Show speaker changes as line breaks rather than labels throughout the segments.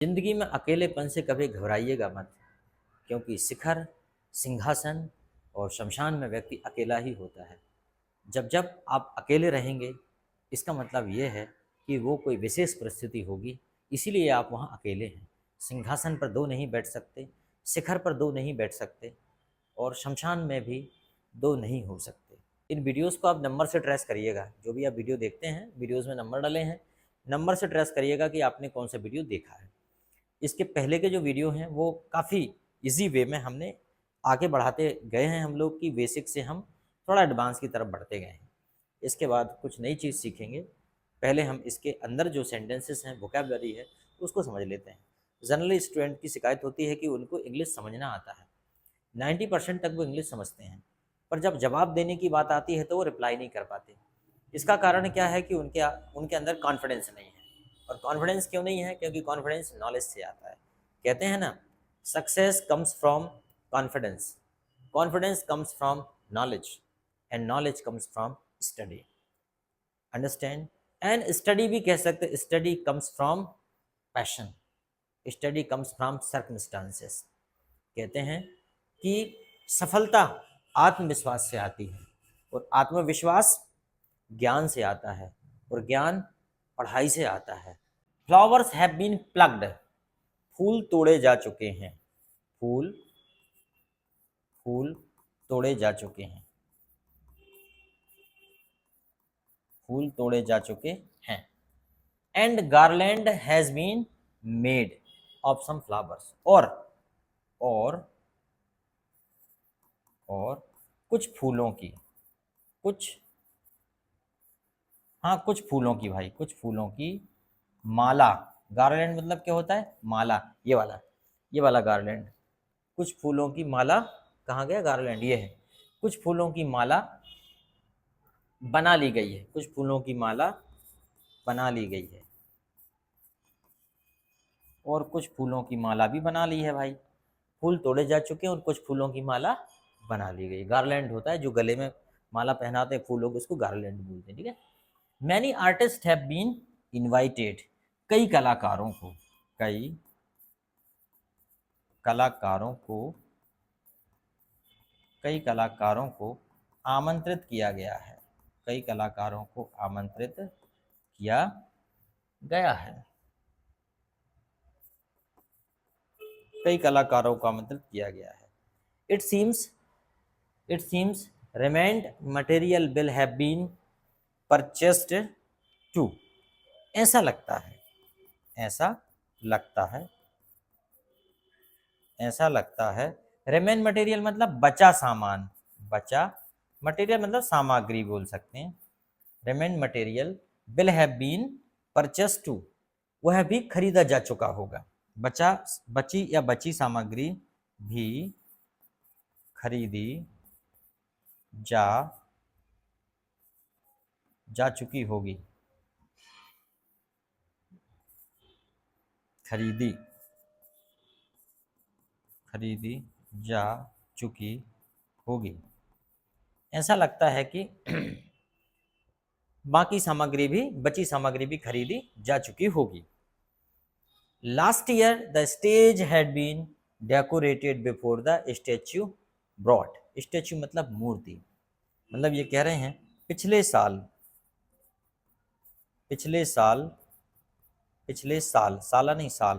जिंदगी में अकेलेपन से कभी घबराइएगा मत, क्योंकि शिखर, सिंहासन और शमशान में व्यक्ति अकेला ही होता है। जब जब आप अकेले रहेंगे, इसका मतलब ये है कि वो कोई विशेष परिस्थिति होगी, इसीलिए आप वहाँ अकेले हैं। सिंहासन पर दो नहीं बैठ सकते, शिखर पर दो नहीं बैठ सकते और शमशान में भी दो नहीं हो सकते। इन वीडियोस को आप नंबर से ट्रेस करिएगा। जो भी आप वीडियो देखते हैं, वीडियोस में नंबर डले हैं, नंबर से ट्रेस करिएगा कि आपने कौन सा वीडियो देखा है। इसके पहले के जो वीडियो हैं वो काफ़ी इजी वे में हमने आगे बढ़ाते गए हैं। हम लोग की बेसिक से हम थोड़ा एडवांस की तरफ बढ़ते गए हैं। इसके बाद कुछ नई चीज़ सीखेंगे। पहले हम इसके अंदर जो सेंटेंसेस हैं, वोकैबलरी है, उसको समझ लेते हैं। जनरली स्टूडेंट की शिकायत होती है कि उनको इंग्लिश समझना आता है, 90% तक वो इंग्लिश समझते हैं, पर जब जवाब देने की बात आती है तो वो रिप्लाई नहीं कर पाते। इसका कारण क्या है कि उनके उनके अंदर कॉन्फिडेंस नहीं है। और कॉन्फिडेंस क्यों नहीं है? क्योंकि कॉन्फिडेंस नॉलेज से आता है। कहते हैं ना, success comes from confidence, confidence comes from knowledge and knowledge comes from study. Understand? And study भी कह सकते, study comes from passion, study comes from circumstances. कहते हैं कि सफलता आत्मविश्वास से आती है और आत्मविश्वास ज्ञान से आता है और ज्ञान पढ़ाई से आता है। फ्लावर्स हैव बीन प्लग्ड, फूल तोड़े जा चुके हैं, फूल फूल तोड़े जा चुके हैं, फूल तोड़े जा चुके हैं। And garland has been made of some flowers, और और कुछ फूलों की, कुछ, हाँ कुछ फूलों की भाई, कुछ फूलों की माला। गार्लैंड मतलब क्या होता है? माला। ये वाला गार्लैंड, कुछ फूलों की माला। कहाँ गया गार्लैंड? ये है। कुछ फूलों की माला बना ली गई है, कुछ फूलों की माला बना ली गई है और कुछ फूलों की माला भी बना ली है भाई। फूल तोड़े जा चुके हैं और कुछ फूलों की माला बना ली गई। गार्लैंड होता है जो गले में माला पहनाते हैं फूलों को, उसको गार्लैंड बोलते हैं। ठीक है। Many artist have been invited, कई कलाकारों को, कई कलाकारों को, कई कलाकारों को आमंत्रित किया गया है, कई कलाकारों को आमंत्रित किया गया है, कई कलाकारों को आमंत्रित किया गया है। It seems remained material will have been purchased too, ऐसा लगता है, ऐसा लगता है, ऐसा लगता है। रिमेन मटेरियल मतलब बचा सामान, बचा, मटेरियल मतलब सामग्री बोल सकते हैं। Remain material will have been purchase too, वह भी खरीदा जा चुका होगा। बचा, बची या बची सामग्री भी खरीदी जा जा चुकी होगी, खरीदी खरीदी जा चुकी होगी। ऐसा लगता है कि बाकी सामग्री भी, बची सामग्री भी खरीदी जा चुकी होगी। Last year the stage had been decorated before the statue brought, statue मतलब मूर्ति, मतलब ये कह रहे हैं पिछले साल, पिछले साल, पिछले साल, साला नहीं साल,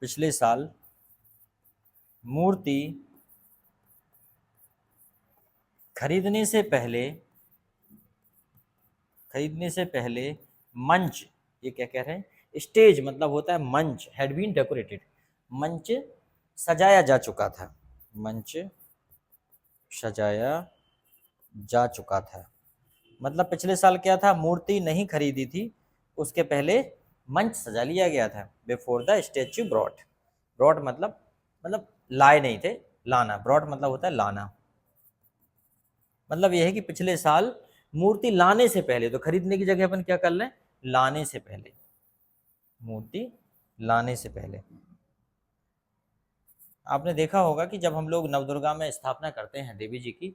पिछले साल मूर्ति खरीदने से पहले, खरीदने से पहले मंच, ये क्या कह रहे हैं? स्टेज मतलब होता है मंच, हैड बीन डेकोरेटेड, मंच सजाया जा चुका था, मंच सजाया जा चुका था। मतलब पिछले साल क्या था? मूर्ति नहीं खरीदी थी, उसके पहले मंच सजा लिया गया था। Before the statue brought, brought मतलब लाए नहीं थे, लाना। ब्रॉट मतलब होता है लाना। मतलब यह है कि पिछले साल मूर्ति लाने से पहले, तो खरीदने की जगह अपन क्या कर लें? लाने से पहले, मूर्ति लाने से पहले। आपने देखा होगा कि जब हम लोग नवदुर्गा में स्थापना करते हैं देवी जी की,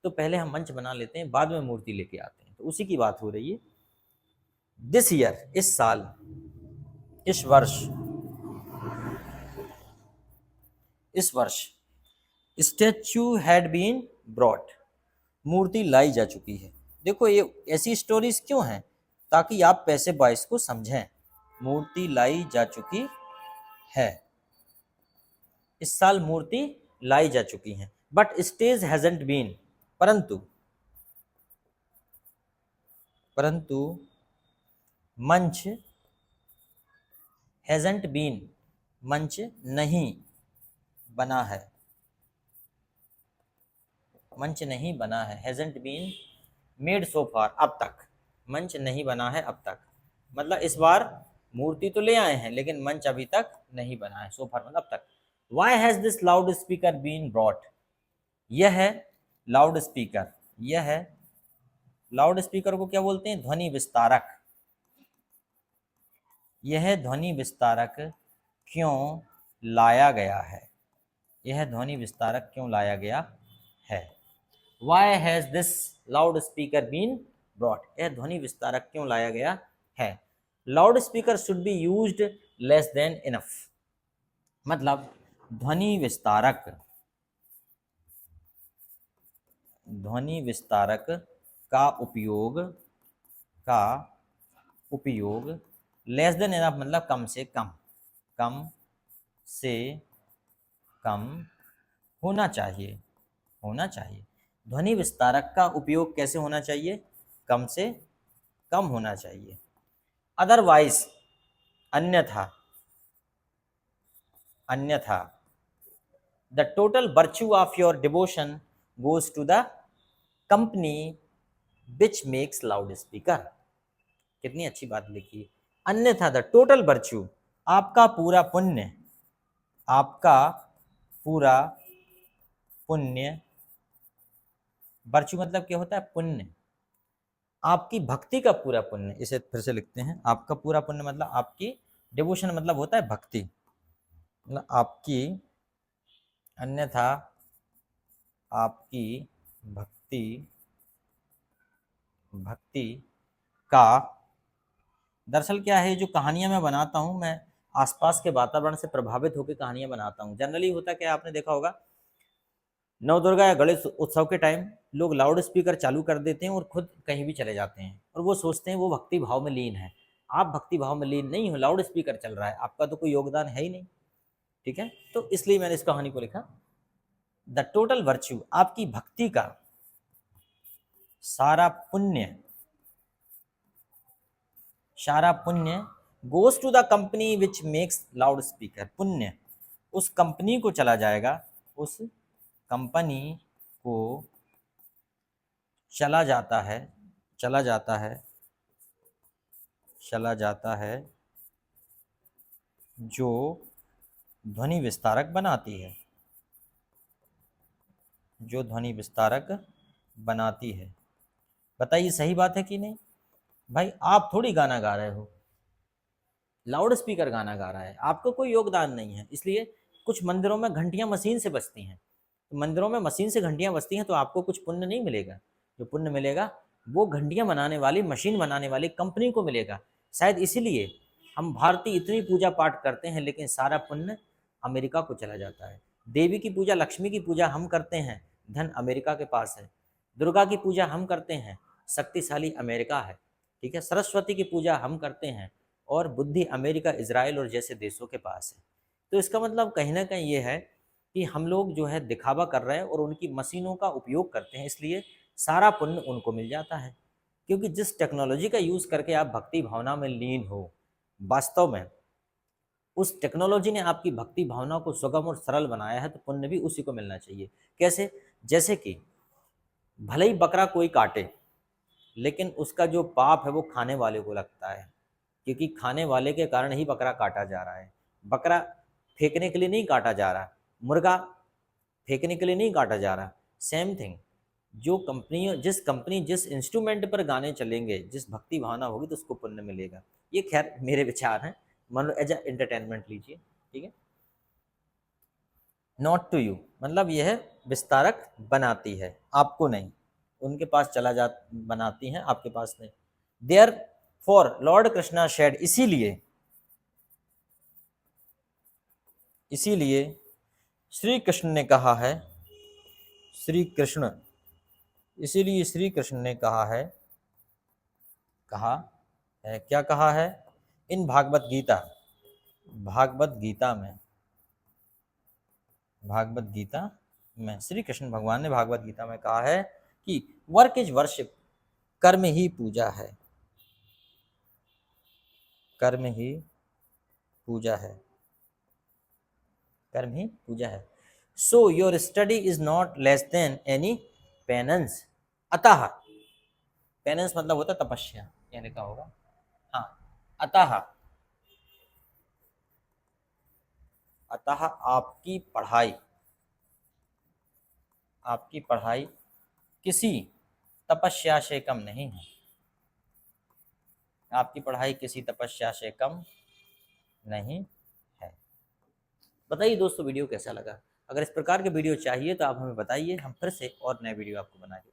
तो पहले हम मंच बना लेते हैं, बाद में मूर्ति लेके आते हैं। तो उसी की बात हो रही है दिस ईयर, इस साल, इस वर्ष, इस वर्ष स्टैचू हैड बीन ब्रॉट, मूर्ति लाई जा चुकी है। देखो ये ऐसी स्टोरीज क्यों हैं, ताकि आप पैसे बाइस को समझें। मूर्ति लाई जा चुकी है, इस साल मूर्ति लाई जा चुकी है। बट स्टेज हैजंट बीन, परंतु, परंतु मंच हैजंट बीन, मंच नहीं बना है, मंच नहीं बना है। हैजंट बीन मेड सो फार, अब तक मंच नहीं बना है अब तक। मतलब इस बार मूर्ति तो ले आए हैं लेकिन मंच अभी तक नहीं बना है। सो फार मतलब अब तक। Why has this loud speaker been brought, यह है लाउड स्पीकर, यह है लाउड स्पीकर को क्या बोलते हैं, ध्वनि विस्तारक। यह ध्वनि विस्तारक क्यों लाया गया है, यह ध्वनि विस्तारक क्यों लाया गया है। Why has this loud speaker been brought, यह ध्वनि विस्तारक क्यों लाया गया है। Loud speaker should be used less than enough, मतलब ध्वनि विस्तारक, ध्वनि विस्तारक का उपयोग, का उपयोग लेस देन इनफ मतलब कम से कम, कम से कम होना चाहिए, होना चाहिए। ध्वनि विस्तारक का उपयोग कैसे होना चाहिए, कम से कम होना चाहिए। अदरवाइज, अन्यथा, अन्यथा the total virtue of your devotion goes to the company which makes loud speaker. कितनी अच्छी बात लिखी। अन्यथा द टोटल वर्च्यू, आपका पूरा पुण्य, आपका पूरा पुण्य, वर्च्यू मतलब क्या होता है, पुण्य, आपकी भक्ति का पूरा पुण्य। इसे फिर से लिखते हैं, आपका पूरा पुण्य मतलब आपकी, डिवोशन मतलब होता है भक्ति, मतलब आपकी, अन्यथा आपकी भक्ति, भक्ति का, दरअसल क्या है, जो कहानियां मैं बनाता हूं, मैं आसपास के वातावरण से प्रभावित होकर कहानियां बनाता हूं। जनरली होता क्या, आपने देखा होगा नवदुर्गा या गणेश उत्सव के टाइम लोग लाउड स्पीकर चालू कर देते हैं और खुद कहीं भी चले जाते हैं और वो सोचते हैं वो भक्ति भाव में लीन है। आप भक्ति भाव में लीन नहीं हो, लाउड स्पीकर चल रहा है, आपका तो कोई योगदान है ही नहीं। ठीक है, तो इसलिए मैंने इस कहानी को लिखा। द टोटल वर्च्यू, आपकी भक्ति का सारा पुण्य, सारा पुण्य goes to the company which makes loud speaker, पुण्य उस कंपनी को चला जाएगा, उस कंपनी को चला जाता है, चला जाता है, चला जाता है जो ध्वनि विस्तारक बनाती है, जो ध्वनि विस्तारक बनाती है। बताइए सही बात है कि नहीं भाई। आप थोड़ी गाना गा रहे हो, लाउड स्पीकर गाना गा रहा है, आपका कोई योगदान नहीं है। इसलिए कुछ मंदिरों में घंटियां मशीन से बजती हैं, तो मंदिरों में मशीन से घंटियां बजती हैं तो आपको कुछ पुण्य नहीं मिलेगा। जो पुण्य मिलेगा वो घंटियां बनाने वाली, मशीन बनाने वाली कंपनी को मिलेगा। शायद इसीलिए हम भारतीय इतनी पूजा पाठ करते हैं लेकिन सारा पुण्य अमेरिका को चला जाता है। देवी की पूजा, लक्ष्मी की पूजा हम करते हैं, धन अमेरिका के पास है। दुर्गा की पूजा हम करते हैं, शक्तिशाली अमेरिका है। ठीक है, सरस्वती की पूजा हम करते हैं और बुद्धि अमेरिका, इजराइल और जैसे देशों के पास है। तो इसका मतलब कहीं ना कहीं ये है कि हम लोग जो है दिखावा कर रहे हैं और उनकी मशीनों का उपयोग करते हैं, इसलिए सारा पुण्य उनको मिल जाता है। क्योंकि जिस टेक्नोलॉजी का यूज़ करके आप भक्ति भावना में लीन हो, वास्तव में उस टेक्नोलॉजी ने आपकी भक्ति भावना को सुगम और सरल बनाया है, तो पुण्य भी उसी को मिलना चाहिए। कैसे, जैसे कि भले ही बकरा कोई काटे लेकिन उसका जो पाप है वो खाने वाले को लगता है, क्योंकि खाने वाले के कारण ही बकरा काटा जा रहा है। बकरा फेंकने के लिए नहीं काटा जा रहा, मुर्गा फेंकने के लिए नहीं काटा जा रहा। सेम थिंग, जो कंपनी, जिस कंपनी जिस इंस्ट्रूमेंट पर गाने चलेंगे, जिस भक्ति भावना होगी तो उसको पुण्य मिलेगा। ये खैर मेरे विचार हैं, मान लो एज ए एंटरटेनमेंट लीजिए। ठीक है, नॉट टू यू मतलब यह है विस्तारक बनाती है, आपको नहीं, उनके पास चला जा, बनाती हैं, आपके पास नहीं। Therefore lord Krishna shed, इसीलिए श्री कृष्ण ने कहा है, श्री कृष्ण, इसीलिए श्री कृष्ण ने कहा है, क्या कहा है, इन भागवत गीता, भागवत गीता में, भागवत गीता में श्री कृष्ण भगवान ने भागवत गीता में कहा है कि वर्क इज वर्शिप, कर्म ही पूजा है, कर्म ही पूजा है, कर्म ही पूजा है। So your study is not less than any penance, अतः, पेनेंस मतलब होता है तपस्या, यह लिखा होगा, हाँ, अतः, अतः आपकी पढ़ाई, आपकी पढ़ाई किसी तपस्या से कम नहीं है, आपकी पढ़ाई किसी तपस्या से कम नहीं है। बताइए दोस्तों वीडियो कैसा लगा, अगर इस प्रकार के वीडियो चाहिए तो आप हमें बताइए, हम फिर से और नए वीडियो आपको बना के